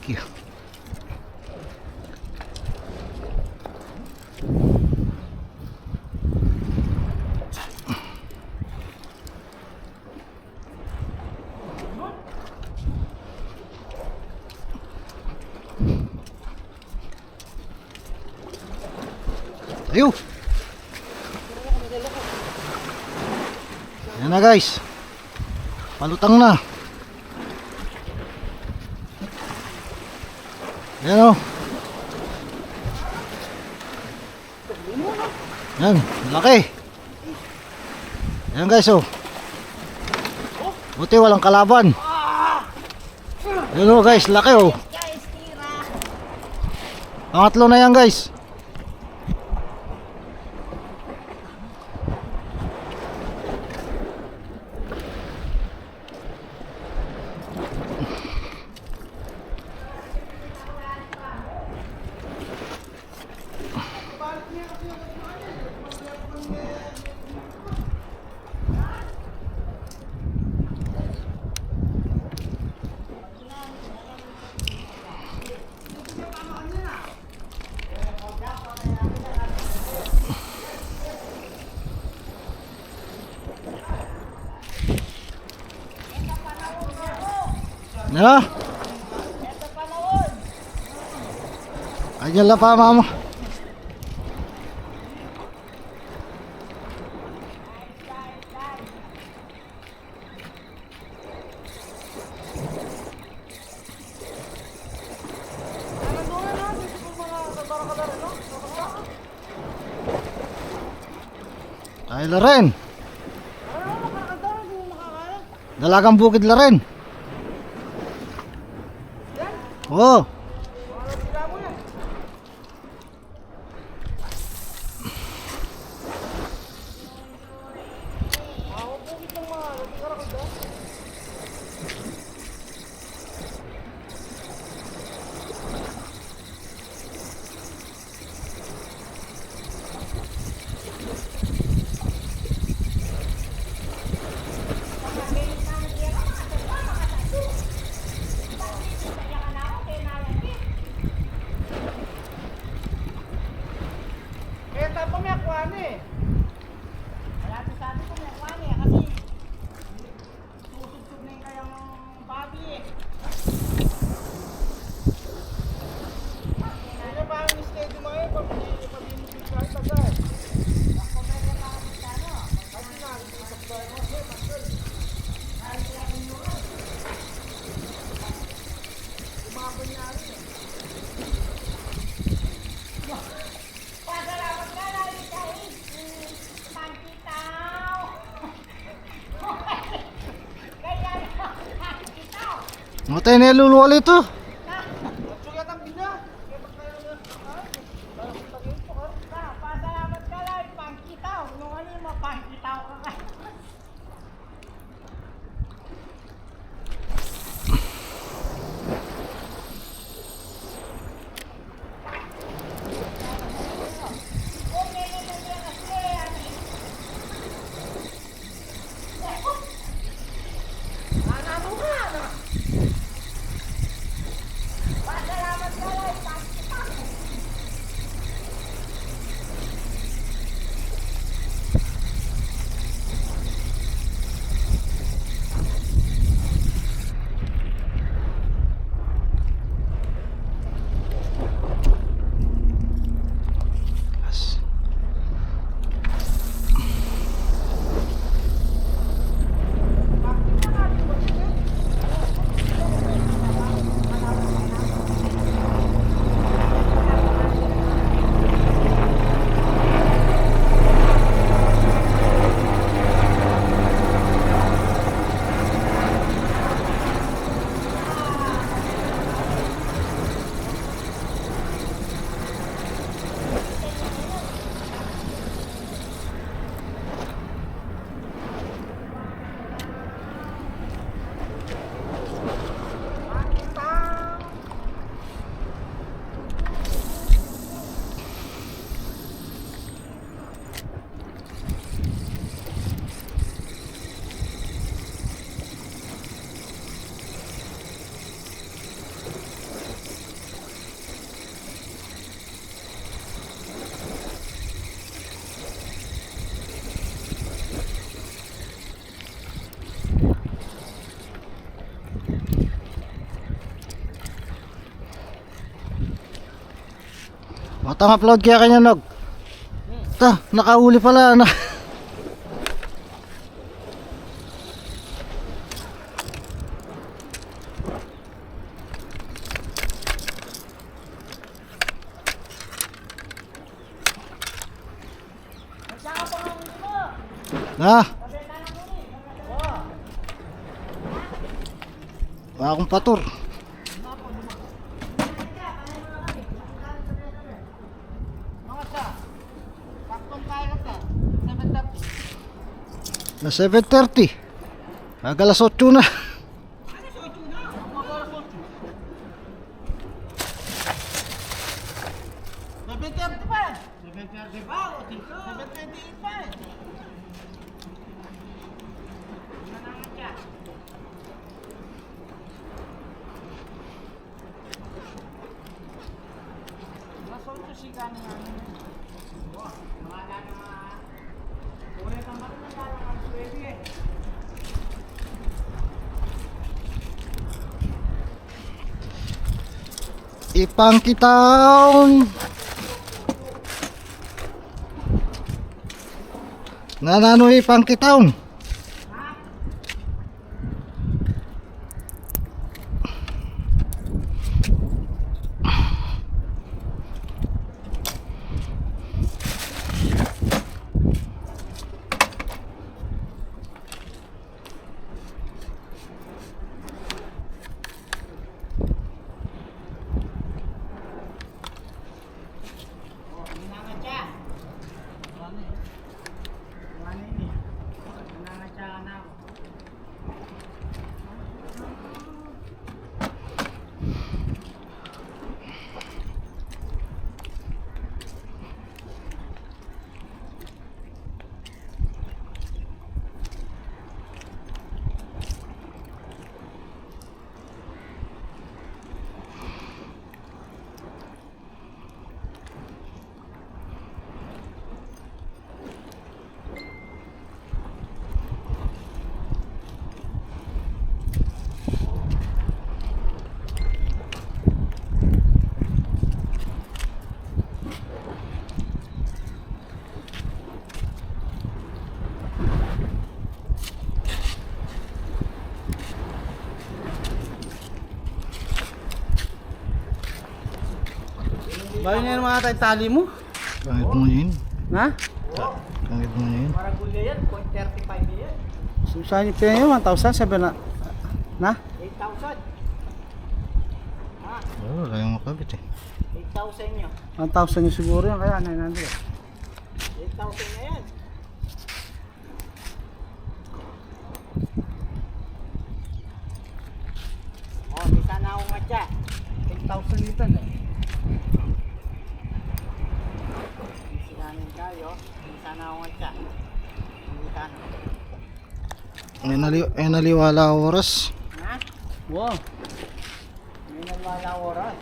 Thank you. Ayo. Yan na guys. Palutang na. Yan o. Yan, laki. Yan guys o. Buti walang kalaban. Yan o guys, laki o. Pangatlo na yan guys. Ano? Ayan lang pa mama. Ay la rin. Dalagang bukid la rin. Oh. Matay na luluwal ito. Matang upload kaya kanya nog. Ta, nakahuli pala na. Ha? Wala akong patur. Na 7:30. Agalas 8 na. Ipangkitaon nanano ipangkitaon Bayo na yung mga tali mo. Kahit mo yun. Ha? Kahit mo yun. Parang gulya yan, 0.35 yan. So saan yung pera nyo? 1,000? Sabi na? Na? 8,000. Wala yung makabit eh. 8,000 nyo. 1,000 yung siguro yan, kaya 900. 8,000 na yan. Oh, di sana ako matya. 8,000 litan eh. Sinanin tayo. Di sana ako matya. Hindi sana. Ay naliwala oras. Ha? Wow. May nalwala oras.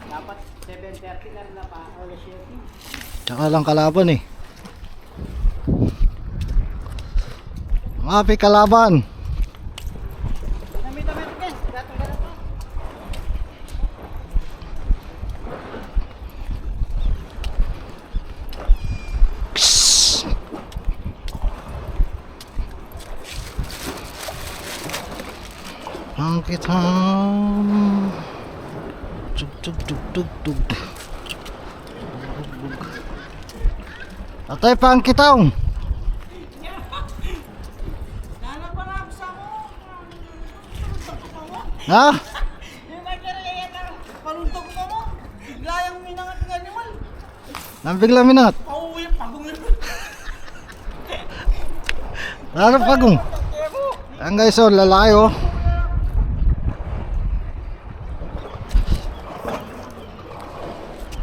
Dapat 7:30 lang na pa. Alas 7. Tsaka lang kalaban eh. Mapi kalaban. Damit guys. Gato-gato pa. Kss. Ang kitang tug tug tug tug tug. Atay pa ang kitang. Nana pala ako sa mo. Ha? Yung nagkariya na. Paluntok ko mo. Bigla yung minangat ng animal. Nang bigla minangat. Pauwi, pagungin mo. Ano pagong? Ang guys, oh, lalaki oh.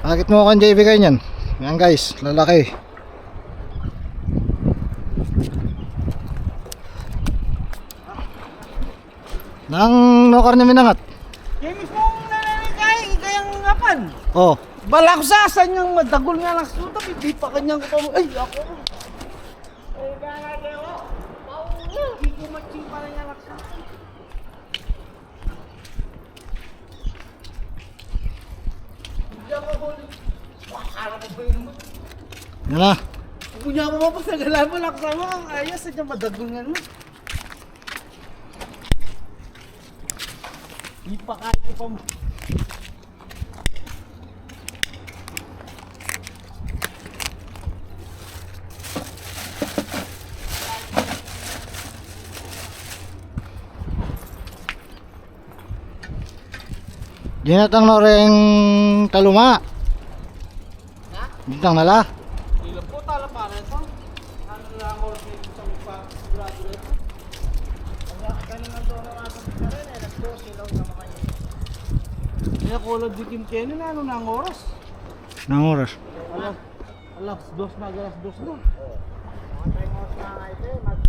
Bakit mo akong JB kayo niyan? Yan guys, lalaki. Nang nokar na minangat. Yung mismong nananigay, kayang ngapan. Oh, Bala ko sa asan yung madagol nga lang suta, hindi pa kanyang ko pa mo. Ay, ako. Eh, gana kayo. Pauwi. Hindi ko matching pala niya laksa. Yan na. Punya mo pa sa galan mo, laksa mo. Ayos, sadya madagungan mo. Ipakain ko pa mo. Dinatang na rin taluma. Dintang nala. Ilan po tala para ito? Ano lang ako sa magpa-sigurado ito? Ganun ang doon ang ating ka rin eh. Nagpo-silaw na mga yun. Kaya kulad di Kim Kenny na ano na ang oras? Nang oras. Alas dos na, alas dos na. Mga tayong oras na nga ito eh.